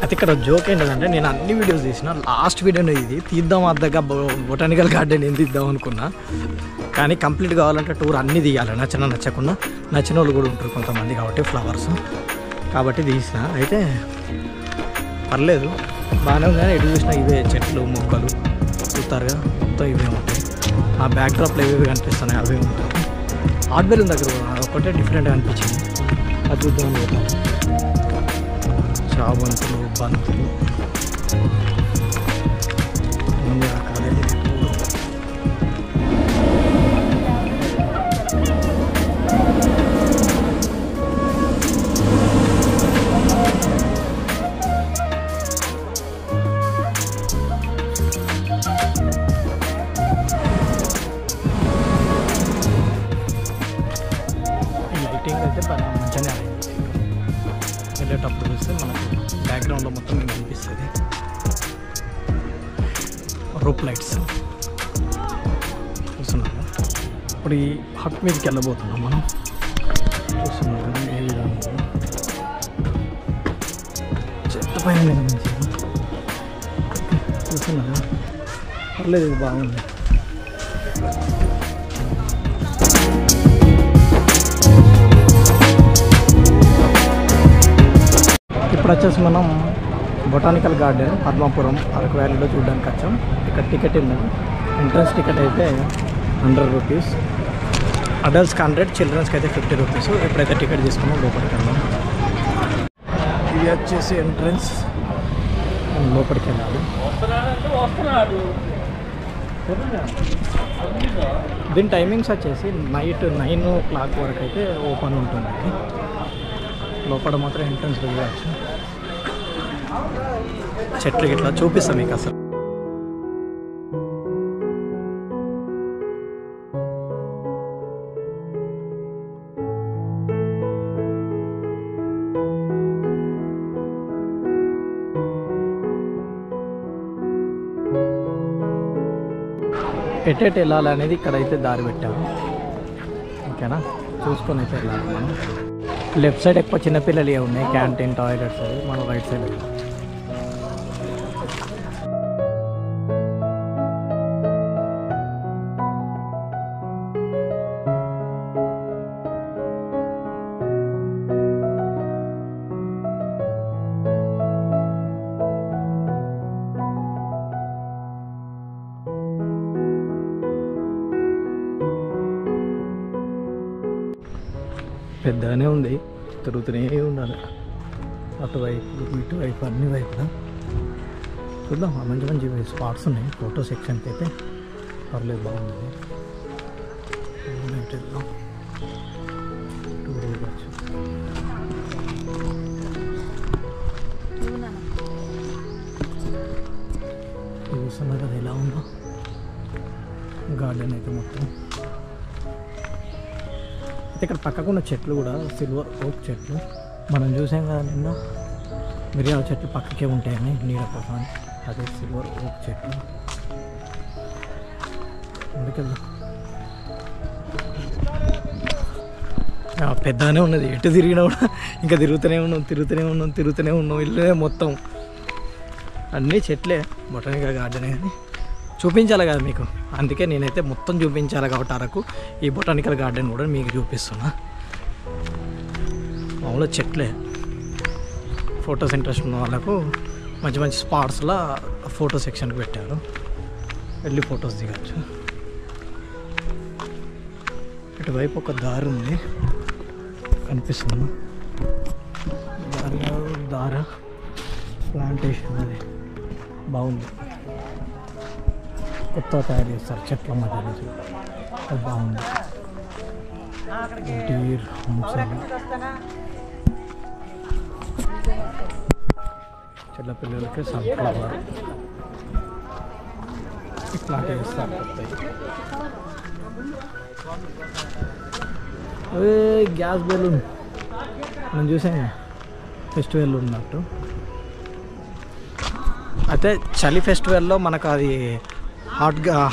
అయితే ఇక్కడ జోక్ ఏంటంటే నేను అన్ని వీడియోస్ తీసిన లాస్ట్ వీడియోనే ఇది తీద్దాం అద్దగా బొటానికల్ గార్డెన్ ఏం తీద్దాం అనుకున్నా. కానీ కంప్లీట్ కావాలంటే టూర్ అన్నీ తీయాలి, నచ్చకుండా నచ్చిన వాళ్ళు కూడా ఉంటారు కొంతమంది కాబట్టి ఫ్లవర్స్ కాబట్టి తీసిన. అయితే పర్లేదు బాగానే ఉంది కానీ ఎటు చూసినా ఇవే చెట్లు మొక్కలు చూస్తారుగా మొత్తం ఇవే ఉంటాయి. ఆ బ్యాక్ డ్రాప్లో ఏవేవి కనిపిస్తున్నాయి అవే ఉంటాయి. హార్డ్వేర్ దగ్గర ఒకటే డిఫరెంట్గా అనిపించింది, అది చూద్దాం అనుకుంటాను. చాబంతులు బంతులు అన్ని రకాలైన పూలు. ఈ లైటింగ్ అయితే బాగా మంచిగానే అయింది. వెళ్ళేటప్పుడు చూస్తే మనకు బ్యాక్గ్రౌండ్లో మొత్తం మీకు కనిపిస్తుంది రూప్ లైట్స్ చూస్తున్నాము. ఇప్పుడు ఈ హట్ మీదకి వెళ్ళబోతున్నాం మనం. చూస్తున్నాం కదా ఏ విధంగా చెట్ల పైన మంచిగా చూస్తున్నారా. పర్లేదు, ఇది బాగుంది. ఇప్పుడు వచ్చేసి మనం బొటానికల్ గార్డెన్ పద్మాపురం అరకు వ్యాలీలో చూడడానికి వచ్చాం. ఇక్కడ టికెట్ ఉన్నది. ఎంట్రన్స్ టికెట్ అయితే 100 రూపీస్, అడల్ట్స్కి 100, చిల్డ్రన్స్కి అయితే 50 రూపీస్. ఎప్పుడైతే టికెట్ తీసుకున్నాం లోపలికి వెళ్దాం. ఇది వచ్చేసి ఎంట్రన్స్, లోపలికి వెళ్ళాలి. దీని టైమింగ్స్ వచ్చేసి నైట్ 9 o'clock వరకు అయితే ఓపెన్ ఉంటుంది. లోపల మాత్రం ఎంట్రన్స్ వెళ్ళవచ్చు. చెట్లు ఇట్లా చూపిస్తాం మీకు అసలు. ఎటెట్ వెళ్ళాలనేది ఇక్కడైతే దారి పెట్టాము. ఓకేనా, చూసుకొని అయితే వెళ్ళాలి మనం. లెఫ్ట్ సైడ్ ఎక్కువ చిన్నపిల్లలు ఉన్నాయి, క్యాంటీన్ టాయిలెట్స్. అవి మనం రైట్ సైడ్ వెళ్ళాలి. పెద్దగానే ఉంది, తిరుగుతూనే ఉండాలి అటువైపు ఇటువైపు అన్ని వైపులా. చూద్దాం, మంచి మంచి స్పాట్స్ ఉన్నాయి. ఫోటో సెక్షన్కి అయితే పర్లేదు, బాగుంది. చూస్తున్నా కదా ఎలా ఉందో గార్డెన్ అయితే మొత్తం. ఇక్కడ పక్కకున్న చెట్లు కూడా సిల్వర్ ఓక్ చెట్లు. మనం చూసాం కదా నిన్న మిరియాల చెట్లు పక్కకే ఉంటాయని నీడ కోసం. అదే సిల్వర్ ఓక్ చెట్లు. అందుకెళ్దాం. పెద్దగానే ఉన్నది, ఎటు తిరిగినా కూడా ఇంకా తిరుగుతూనే ఉన్నాం. ఇల్లే మొత్తం అన్నీ చెట్లే. బొటానికల్ గార్డెన్ అని చూపించాలి కదా మీకు, అందుకే నేనైతే మొత్తం చూపించాలి కాబట్టి అరకు ఈ బొటానికల్ గార్డెన్ కూడా మీకు చూపిస్తున్నా. మామూలుగా చెట్లే. ఫొటోస్ ఇంట్రెస్ట్ ఉన్న వాళ్ళకు మంచి మంచి స్పాట్స్లో ఫోటో సెక్షన్కి పెట్టారు, వెళ్ళి ఫొటోస్ దిగచ్చు. ఇటువైపు ఒక దారి ఉంది కనిపిస్తుంది. దార ప్లాంటేషన్ అది బాగుంది, కొత్త తయారు చేస్తారు చెట్ల మధ్య నుంచి. అది బాగుంది. డీర్ చిన్న పిల్లలకి సన్ఫ్లవర్ ఇట్లాంటివి ఇస్తారు కొత్తవి. గ్యాస్ బెలూన్ మనం చూసాం ఫెస్టివల్ ఉన్నట్టు. అయితే చలి ఫెస్టివల్లో మనకు అది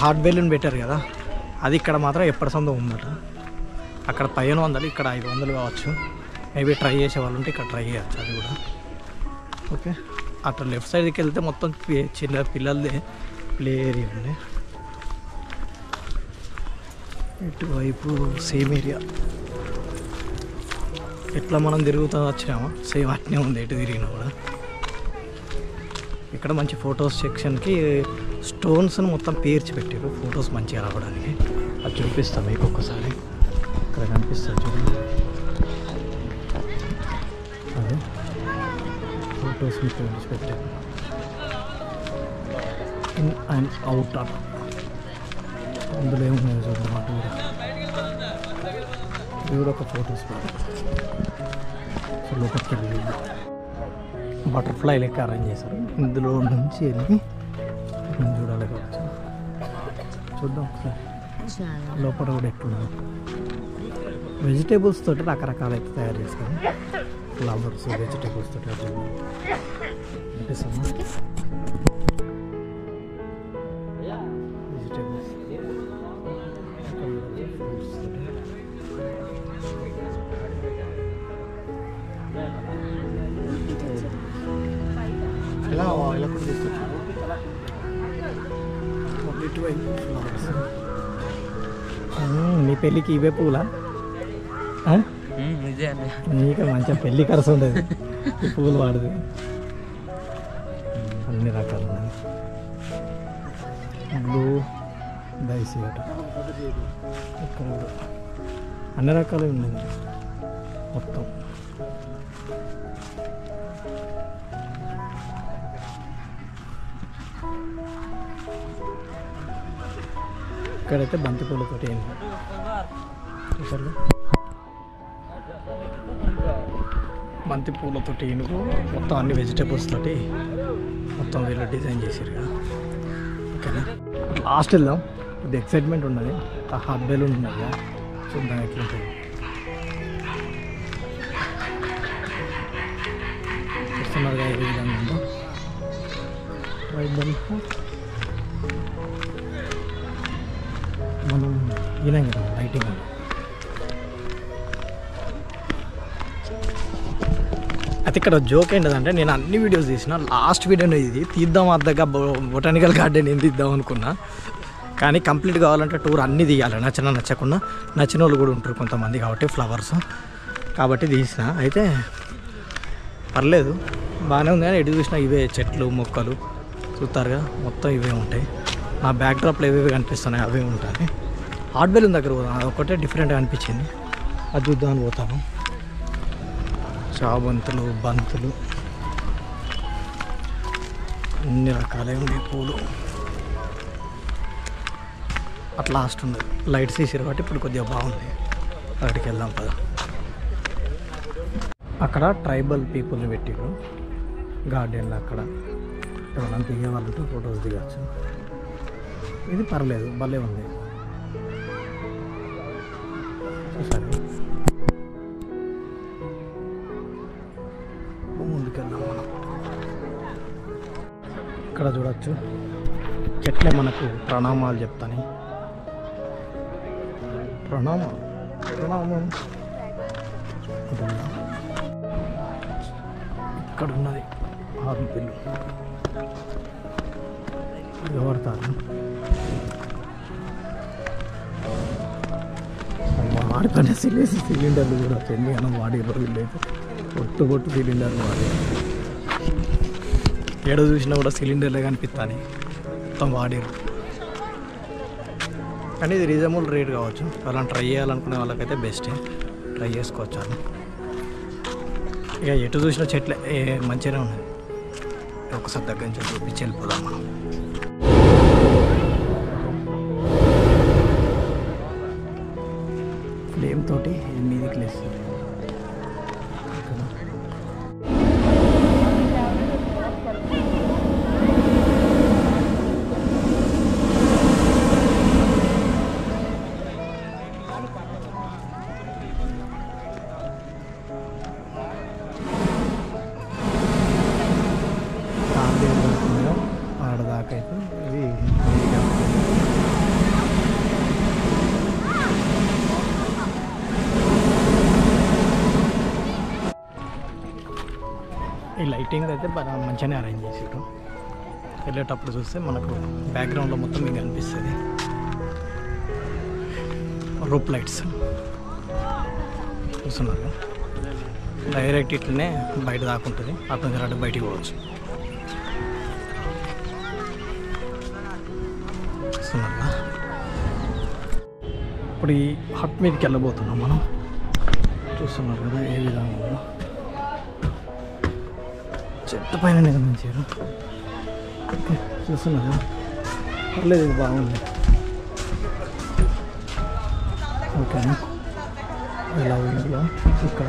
హాట్ బెలూన్ పెట్టారు కదా, అది ఇక్కడ మాత్రం ఎప్పటి సందో ఉందట. అక్కడ 1500, ఇక్కడ 500 కావచ్చు. మేబీ ట్రై చేసే వాళ్ళు ఉంటే ఇక్కడ ట్రై చేయవచ్చు అది కూడా. ఓకే. అట్లా లెఫ్ట్ సైడ్కి వెళ్తే మొత్తం చిన్న పిల్లలదే ప్లే ఏరియా ఉంది. ఇటువైపు సేమ్ ఏరియా. ఎట్లా మనం తిరుగుతూ వచ్చినామో సేమ్ అట్నే ఉంది ఎటు తిరిగినా కూడా. ఇక్కడ మంచి ఫొటోస్ సెక్షన్కి స్టోన్స్ని మొత్తం పేర్చి పెట్టారు ఫొటోస్ మంచిగా రావడానికి. అది చూపిస్తాం మీకు ఒక్కసారి. ఇక్కడ కనిపిస్తుంది చూడండి, అదే ఫొటోస్ని పేర్చి పెట్టారు. ఇన్ అండ్ అవుట్ అట అందులో ఏమున్నాయో చూడండి. అటు కూడా ఇది కూడా ఒక ఫొటోస్ లోపలికి వెళ్ళి బటర్ఫ్లై లెక్క అరేంజ్ చేశారు. ఇందులో నుంచి వెళ్ళి చూడాలి కావచ్చు. చూద్దాం ఒకసారి లోపల కూడా ఎట్లుందో. వెజిటేబుల్స్ తోటి రకరకాలు అయితే తయారు చేస్తారు. ఫ్లవర్స్ వెజిటేబుల్స్ తోటి అనిపిస్తుంది. వెజిటేబుల్స్ ఫ్రూట్స్ తోటి ఇలా ఇలా కూడా తీసుకొచ్చాను. నీ పెళ్ళికి ఇవే పూలా? నీకు మంచిగా పెళ్ళి ఖర్చు ఉండేది ఈ పువ్వులు వాడదు. అన్ని రకాలు ఉన్నాయి. బ్లూ దైసి అట ఇక్కడ అన్ని రకాలు ఉన్నాయి మొత్తం. ఇక్కడైతే బంతి పూలతోటి ఏంటి చూసారు, బంతి పూలతోటి ఏనుగు మొత్తం అన్ని వెజిటేబుల్స్ తోటి మొత్తం వీళ్ళు డిజైన్ చేసారు కదా. ఓకేనా, లాస్ట్ వెళ్దాం. ఇది ఎక్సైట్మెంట్ ఉన్నది. ఆ హాట్ బెలూన్ ఉన్నది కదా, చూద్దాం ఎట్లుంటుంది. చూస్తున్నారుగా ఏ విధంగా ఉందో. మనం ఈనాం కదా లైటింగ్. అయితే ఇక్కడ జోక్ ఏంటంటే, నేను అన్ని వీడియోస్ తీసిన లాస్ట్ వీడియోనే ఇది తీద్దాం అద్దగా బొటానికల్ గార్డెన్ ఏం తీద్దాం అనుకున్నా. కానీ కంప్లీట్ కావాలంటే టూర్ అన్నీ తీయాలి, నచ్చకుండా నచ్చిన వాళ్ళు కూడా ఉంటారు కొంతమంది కాబట్టి ఫ్లవర్స్ కాబట్టి తీసిన. అయితే పర్లేదు బాగానే ఉంది, కానీ ఎటు చూసినా ఇవే చెట్లు మొక్కలు చూస్తారుగా మొత్తం ఇవే ఉంటాయి. నా బ్యాక్ డ్రాప్లో ఏవేవి కనిపిస్తున్నాయి అవే ఉంటాయి. హాట్ బెలూన్ దగ్గర పోతాను, అదొకటే డిఫరెంట్గా అనిపించింది, అది చూద్దామని పోతాను. చాబంతులు బంతులు అన్ని రకాలే ఉన్నాయి పూలు. అట్లా లాస్ట్ ఉంది, లైట్స్ వేసారు కాబట్టి ఇప్పుడు కొద్దిగా బాగుంది. అక్కడికి వెళ్దాం పద. అక్కడ ట్రైబల్ పీపుల్ని పెట్టారు గార్డెన్లో. అక్కడ ఎవరైనా దిగే వాళ్ళతో ఫొటోస్ దిగచ్చు. ఇది పర్లేదు, భలే ఉంది చూసారు. ముందుకెళ్దాం మనం. ఇక్కడ చూడవచ్చు చెట్లే మనకు ప్రణామాలు చెప్తాను. ప్రణామం ఇక్కడ ఉన్నది ఆరు పిల్లు ఎవరుతారు. వాడుకునే సిలిండర్లు కూడా చెంది అన్నం వాడే రోజులు అయితే పొట్టు సిలిండర్లు వాడే. ఏడో చూసినా కూడా సిలిండర్లే కనిపిస్తాను మొత్తం వాడారు. కానీ ఇది రీజనబుల్ రేట్ కావచ్చు, వాళ్ళని ట్రై చేయాలనుకునే వాళ్ళకైతే బెస్టే, ట్రై చేసుకోవచ్చు అని. ఇక ఎటు చూసిన చెట్లే మంచిగానే ఉన్నాయి. ఒకసారి దగ్గర నుంచి చూపించి వెళ్ళిపోదాం మనం. ఫ్లేమ్ తోటి మీదికి లేస్తుంది. ఆడదాకైతే ఇది ఈ లైటింగ్ అయితే బాగా మంచిగానే అరేంజ్ చేసారు. వెళ్ళేటప్పుడు చూస్తే మనకు బ్యాక్గ్రౌండ్లో మొత్తం మీకు అనిపిస్తుంది రూప్ లైట్స్ చూస్తున్నారు. డైరెక్ట్ ఇట్లనే బయట దాకుంటుంది, అటు నుంచి అటు బయటికి పోవచ్చు. చూస్తున్నారు. ఇప్పుడు ఈ హట్ మీదకి వెళ్ళబోతున్నాం మనం. చూస్తున్నారు కదా ఏ విధంగా చెట్టు పైన నిర్మించారు. ఓకే చూస్తున్నారు, పర్లేదు, ఇది బాగుంది. ఓకేనా, ఇలా వీడియోలో ఇక్కడ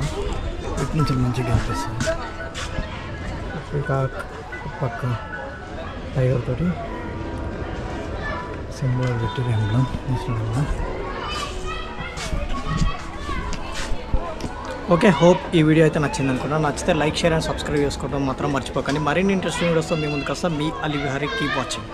ఇటు నుంచి మంచిగా కనిపిస్తుంది. పీకాక్ పక్క టైగర్ తోటి సింబల్ పెట్టి ఎంబ్లం చూస్తున్నాం. ఓకే, హోప్ ఈ వీడియో అయితే నచ్చింది అనుకున్నా. నచ్చితే లైక్, షేర్ అండ్ సబ్స్క్రైబ్ చేసుకోవడం మాత్రం మర్చిపోకండి. మరిన్ని ఇంట్రెస్టింగ్ వీడియోస్తో మీ ముందుకు వస్తాం. మీ అలీ విహారీ. Keep watching.